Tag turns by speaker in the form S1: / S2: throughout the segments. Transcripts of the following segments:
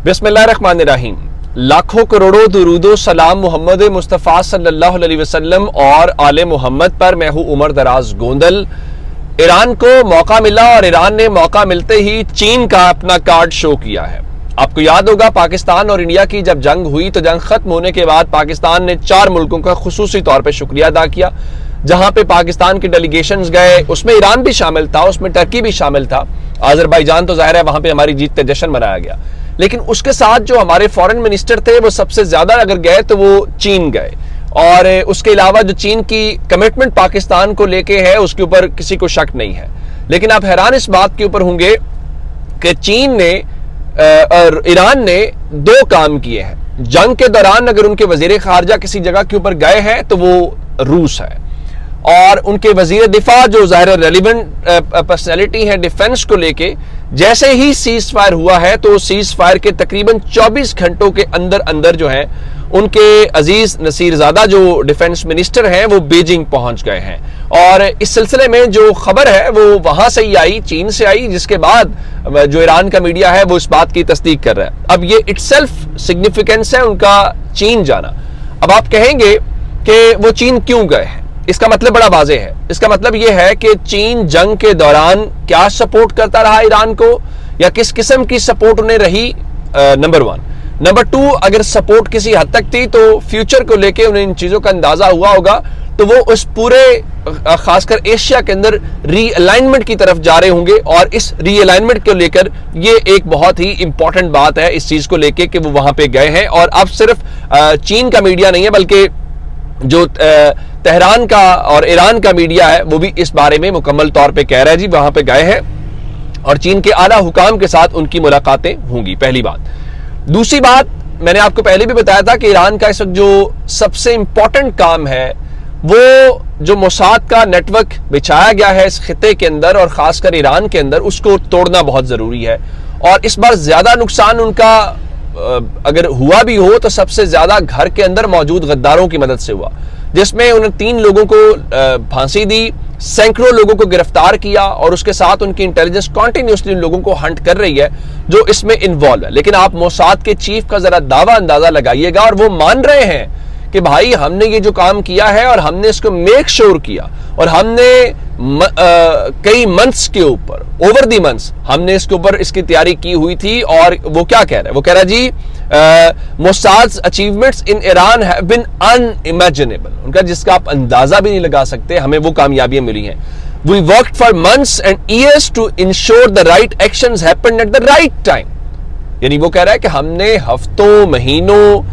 S1: बिस्मिल्लाहिर्रहमानिर्रहीम। लाखों करोड़ों दुरूदो सलाम मोहम्मद मुस्तफ़ा सल्लल्लाहु अलैहि वसल्लम और आले मोहम्मद पर। मैं हूँ उमर दराज गोंदल। ईरान को मौका मिला और ईरान ने मौका मिलते ही चीन का अपना कार्ड शो किया है। आपको याद होगा पाकिस्तान और इंडिया की जब जंग हुई तो जंग खत्म होने के बाद पाकिस्तान ने 4 मुल्कों का खुसूसी तौर पे शुक्रिया अदा किया, जहां पे पाकिस्तान के डेलीगेशंस गए, उसमें ईरान भी शामिल था, उसमें टर्की भी शामिल था, अजरबैजान तो जाहिर है वहां पे हमारी जीत का जश्न मनाया गया। लेकिन उसके साथ जो हमारे फॉरेन मिनिस्टर थे वो सबसे ज्यादा अगर गए तो वो चीन गए, और उसके अलावा जो चीन की कमिटमेंट पाकिस्तान को लेके है उसके ऊपर किसी को शक नहीं है। लेकिन आप हैरान इस बात के ऊपर होंगे कि चीन ने और ईरान ने 2 काम किए हैं। जंग के दौरान अगर उनके वजीर खारजा किसी जगह के ऊपर गए हैं तो वो रूस है, और उनके वजीर दिफा जो ज़ाहिर रेलिवेंट पर्सनैलिटी है डिफेंस को लेके, जैसे ही सीज फायर हुआ है तो सीज फायर के तकरीबन 24 घंटों के अंदर अंदर जो है उनके अजीज नसीरजादा जो डिफेंस मिनिस्टर हैं वो बीजिंग पहुंच गए हैं। और इस सिलसिले में जो खबर है वो वहां से ही आई, चीन से आई, जिसके बाद जो ईरान का मीडिया है वो इस बात की तस्दीक कर रहा है। अब ये इटसेल्फ सिग्निफिकेंस है उनका चीन जाना। अब आप कहेंगे कि वो चीन क्यों गए हैं, इसका मतलब बड़ा वाज़ेह है। इसका मतलब यह है कि चीन जंग के दौरान क्या सपोर्ट करता रहा ईरान को, या किस किस्म की सपोर्ट उन्हें रही, नंबर 1। नंबर 2, अगर सपोर्ट किसी हद तक थी तो फ्यूचर को लेके उन्हें इन चीजों का अंदाजा हुआ होगा, तो वो उस पूरे खासकर एशिया के अंदर रीअलाइनमेंट की तरफ जा रहे होंगे। और इस रीअलाइनमेंट को लेकर ये एक बहुत ही इंपॉर्टेंट बात है इस चीज को लेके कि वो वहां पे गए हैं। और अब सिर्फ चीन का मीडिया नहीं है बल्कि जो तेहरान का और ईरान का मीडिया है वो भी इस बारे में मुकम्मल तौर पे कह रहा है जी वहां पे गए हैं और चीन के आला हुकाम के साथ उनकी मुलाकातें होंगी, पहली बात। दूसरी बात, मैंने आपको पहले भी बताया था कि ईरान का इस वक्त जो सबसे इंपॉर्टेंट काम है वो जो मोसाद का नेटवर्क बिछाया गया है इस खिते के अंदर और खासकर ईरान के अंदर, उसको तोड़ना बहुत जरूरी है। और इस बार ज्यादा नुकसान उनका अगर हुआ भी हो तो सबसे ज्यादा घर के अंदर मौजूद गद्दारों की मदद से हुआ, जिसमें उन्होंने 3 लोगों को फांसी दी, सैकड़ों लोगों को गिरफ्तार किया, और उसके साथ उनकी इंटेलिजेंस कॉन्टिन्यूसली उन लोगों को हंट कर रही है जो इसमें इन्वॉल्व है। लेकिन आप मोसाद के चीफ का जरा दावा अंदाजा लगाइएगा, और वो मान रहे हैं कि भाई हमने ये जो काम किया है और हमने इसको मेक श्योर किया, और हमने कई मंथ्स के ऊपर, ओवर दी मंथ्स हमने इसके ऊपर इसकी तैयारी की हुई थी। और वो क्या कह रहा है, वो कह रहा है जी Mossad's achievements in Iran have been unimaginable, उनका जिसका आप अंदाजा भी नहीं लगा सकते, हमें वो कामयाबियां मिली हैं। We worked for months and years to ensure the right actions happened at the right time. यानी वो कह रहा है कि हमने हफ्तों, महीनों,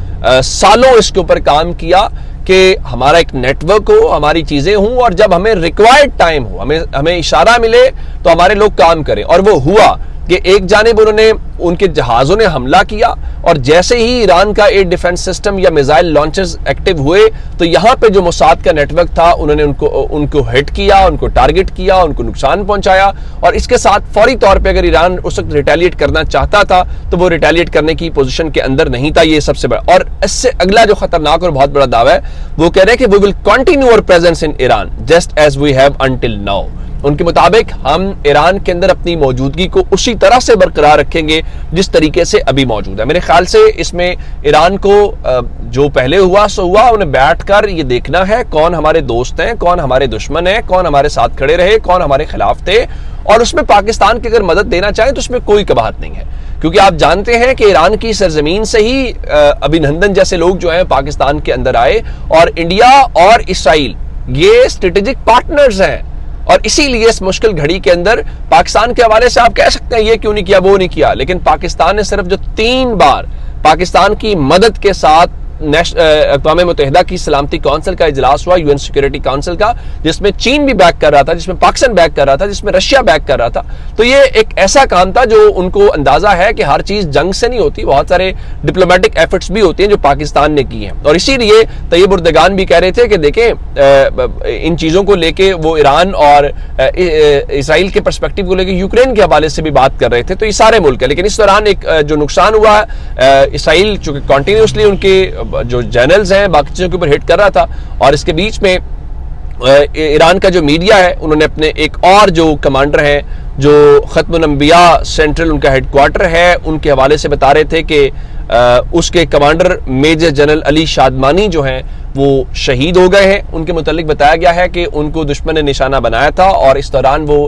S1: सालों इसके ऊपर काम किया कि हमारा एक नेटवर्क हो, हमारी चीजें हों, और जब हमें रिक्वायर्ड टाइम हो, हमें इशारा मिले तो हमारे लोग काम करें। और वो हुआ कि एक जानिब उन्होंने उनके जहाजों ने हमला किया, और जैसे ही ईरान का एयर डिफेंस सिस्टम या मिसाइल लॉन्चर्स एक्टिव हुए तो यहां पे जो मोसाद का नेटवर्क था उन्होंने उनको हिट किया, उनको टारगेट किया, उनको नुकसान पहुंचाया। और इसके साथ फौरी तौर पे अगर ईरान उस वक्त रिटेलिएट करना चाहता था तो वो रिटेलिएट करने की पोजीशन के अंदर नहीं था। ये सबसे बड़ा, और इससे अगला जो खतरनाक और बहुत बड़ा दावा है वो कह रहे हैं कि we will continue our presence in Iran just as we have until now. उनके मुताबिक हम ईरान के अंदर अपनी मौजूदगी को उसी तरह से बरकरार रखेंगे जिस तरीके से अभी मौजूद है। मेरे ख्याल से इसमें ईरान को जो पहले हुआ सो हुआ, उन्हें बैठकर ये देखना है कौन हमारे दोस्त हैं, कौन हमारे दुश्मन हैं, कौन हमारे साथ खड़े रहे, कौन हमारे खिलाफ थे, और उसमें पाकिस्तान की अगर मदद देना चाहें तो उसमें कोई कबाहत नहीं है। क्योंकि आप जानते हैं कि ईरान की सरजमीन से ही अभिनंदन जैसे लोग जो हैं पाकिस्तान के अंदर आए, और इंडिया और इसराइल ये स्ट्रेटेजिक पार्टनर्स हैं। और इसीलिए इस मुश्किल घड़ी के अंदर पाकिस्तान के हवाले से आप कह सकते हैं ये क्यों नहीं किया, वो नहीं किया, लेकिन पाकिस्तान ने सिर्फ जो 3 बार पाकिस्तान की मदद के साथ अक़वाम मुत्तहिदा की सलामती काउंसिल का इजलास हुआ, यूएन सिक्योरिटी काउंसिल का, जिसमें चीन भी बैक कर रहा था, जिसमें पाकिस्तान बैक कर रहा था, जिसमें रशिया बैक कर रहा था। तो ये एक ऐसा काम था जो उनको अंदाजा है कि हर चीज जंग से नहीं होती, बहुत सारे डिप्लोमेटिक एफर्ट्स भी होती हैं जो पाकिस्तान ने की हैं। और इसीलिए तैयब उर्दगान भी कह रहे थे कि देखें इन चीजों को लेके वो ईरान और इसराइल के पर्सपेक्टिव को लेके यूक्रेन के हवाले से भी बात कर रहे थे। तो ये सारे मुल्क है, लेकिन इस दौरान एक जो नुकसान हुआ इसराइल चूंकि कॉन्टिन्यूसली उनके जो जनरल्स हैं बाकी चीजों के ऊपर हिट कर रहा था, और इसके बीच में ईरान का जो मीडिया है उन्होंने अपने एक और जो कमांडर हैं جو ختم الانبیاء سینٹرل ان کا ہیڈ کوارٹر ہے ان کے حوالے سے بتا رہے تھے کہ اس کے کمانڈر میجر جنرل علی شادمانی جو ہیں وہ شہید ہو گئے ہیں. ان کے متعلق بتایا گیا ہے کہ ان کو دشمن نے نشانہ بنایا تھا اور اس دوران وہ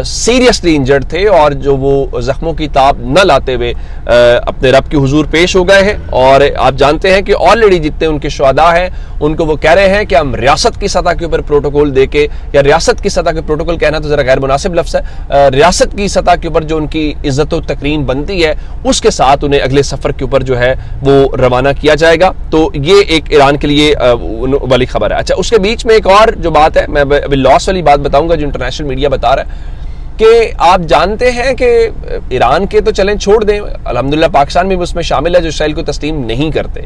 S1: سیریسلی انجرڈ تھے اور جو وہ زخموں کی تاب نہ لاتے ہوئے اپنے رب کے حضور پیش ہو گئے ہیں. اور آپ جانتے ہیں کہ آلریڈی جتنے ان کے شہداء ہیں ان کو وہ کہہ رہے ہیں کہ ہم ریاست کی سطح کے اوپر پروٹوکول دے کے, یا ریاست کی سطح کے پروٹوکول کہنا تو ذرا غیر مناسب لفظ ہے, ریاست کی سطح کے اوپر جو ان کی عزت و تکریم بنتی ہے اس کے ساتھ انہیں اگلے سفر کے اوپر جو ہے وہ روانہ کیا جائے گا. تو یہ ایک ایران کے لیے والی خبر ہے. اچھا, اس کے بیچ میں ایک اور جو بات ہے, میں ابھی لاس والی بات بتاؤں گا جو انٹرنیشنل میڈیا بتا رہا ہے کہ آپ جانتے ہیں کہ ایران کے تو چلیں چھوڑ دیں, الحمدللہ پاکستان بھی اس میں شامل ہے جو اسرائیل کو تسلیم نہیں کرتے,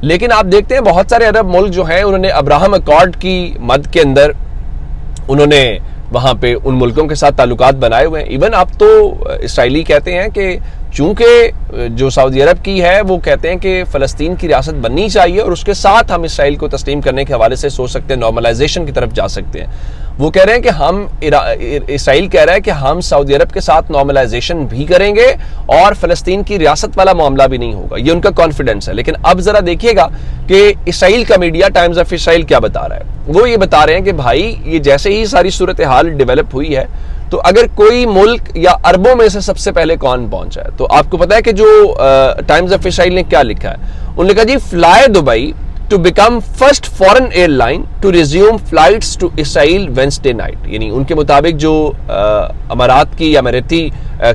S1: لیکن آپ دیکھتے ہیں بہت سارے عرب ملک جو ہیں انہوں نے ابراہم اکارڈ کی مد کے اندر انہوں نے وہاں پہ ان ملکوں کے ساتھ تعلقات بنائے ہوئے ہیں. ایون اب تو اسرائیلی کہتے ہیں کہ چونکہ جو سعودی عرب کی ہے وہ کہتے ہیں کہ فلسطین کی ریاست بننی چاہیے اور اس کے ساتھ ہم اسرائیل کو تسلیم کرنے کے حوالے سے سوچ سکتے ہیں, نارملائزیشن کی طرف جا سکتے ہیں. وہ کہہ رہے ہیں کہ اسرائیل کہہ رہا ہے کہ ہم سعودی عرب کے ساتھ نارملائزیشن بھی کریں گے اور فلسطین کی ریاست والا معاملہ بھی نہیں ہوگا, یہ ان کا کانفیڈنس ہے. لیکن اب ذرا دیکھیے گا کہ اسرائیل کا میڈیا ٹائمز آف اسرائیل کیا بتا رہا ہے. وہ یہ بتا رہے ہیں کہ بھائی یہ جیسے ہی ساری صورتحال ڈیولپ ہوئی ہے تو اگر کوئی ملک یا عربوں میں سے سب سے پہلے کون پہنچا ہے, تو آپ کو پتا ہے کہ جو ٹائمز آف اسرائیل نے کیا لکھا ہے, انہوں نے کہا جی fly Dubai to become first foreign airline to resume flights to Israel Wednesday night. یعنی ان کے مطابق جو امارات کی اماراتی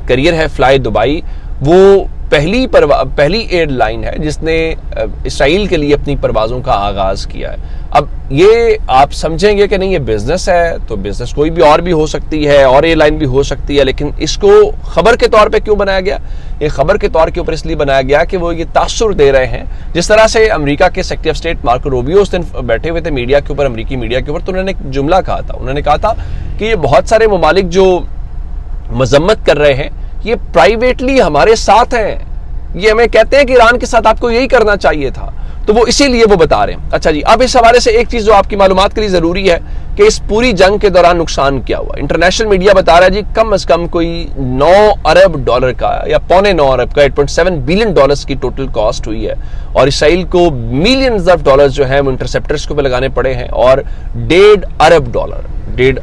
S1: کریئر ہے فلائی دبئی, وہ پہلی ایئر لائن ہے جس نے اسرائیل کے لیے اپنی پروازوں کا آغاز کیا ہے. اب یہ آپ سمجھیں گے کہ نہیں یہ بزنس ہے, تو بزنس کوئی بھی اور بھی ہو سکتی ہے اور ایئر لائن بھی ہو سکتی ہے, لیکن اس کو خبر کے طور پہ کیوں بنایا گیا؟ یہ خبر کے طور کے اوپر اس لیے بنایا گیا کہ وہ یہ تاثر دے رہے ہیں. جس طرح سے امریکہ کے secretary of state Marco Rubio اس دن بیٹھے ہوئے تھے میڈیا کے اوپر, امریکی میڈیا کے اوپر, تو انہوں نے ایک جملہ کہا تھا. انہوں نے کہا تھا کہ یہ بہت سارے ممالک جو مذمت کر رہے ہیں یہ پرائیویٹلی ہمارے ساتھ ہیں, یہ ہمیں کہتے ہیں کہ ایران کے ساتھ آپ کو یہی کرنا چاہیے تھا, تو وہ اسی لیے وہ بتا رہے ہیں. اچھا جی, اب اس حوالے سے ایک چیز جو آپ کی معلومات کے لیے ضروری ہے کہ اس پوری جنگ کے دوران نقصان کیا ہوا. انٹرنیشنل میڈیا بتا رہا ہے جی کم از کم کوئی 9 ارب ڈالر کا یا پونے 9 ارب کا 8.7 بلین ڈالرز کی ٹوٹل کاسٹ ہوئی ہے, اور اسرائیل کو ملینز آف ڈالرز جو ہیں وہ انٹرسپٹرز کو بھی لگانے پڑے ہیں, اور 1.5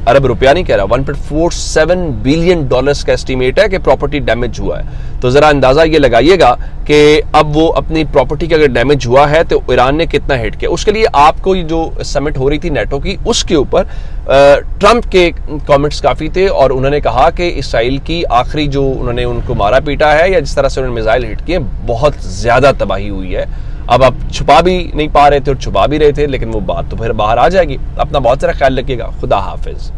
S1: ارب روپیہ نہیں کہہ رہا, 1.47 بلین ڈالرز کا اسٹیمیٹ ہے کہ پراپرٹی ڈیمیج ہوا ہے. تو ذرا اندازہ یہ لگائیے گا کہ اب وہ اپنی پراپرٹی کا اگر ڈیمیج ہوا ہے تو ایران نے کتنا ہٹ کیا. اس کے لیے آپ کو جو سمٹ ہو رہی تھی نیٹو کی, اس کے اوپر ٹرمپ کے کامنٹس کافی تھے, اور انہوں نے کہا کہ اسرائیل کی آخری جو انہوں نے ان کو مارا پیٹا ہے یا جس طرح سے انہوں نے میزائل ہٹ کیے, بہت زیادہ تباہی ہوئی ہے. اب آپ چھپا بھی نہیں پا رہے تھے اور چھپا بھی رہے تھے, لیکن وہ بات تو پھر باہر آ جائے گی. اپنا بہت سارا خیال رکھیے گا. خدا حافظ.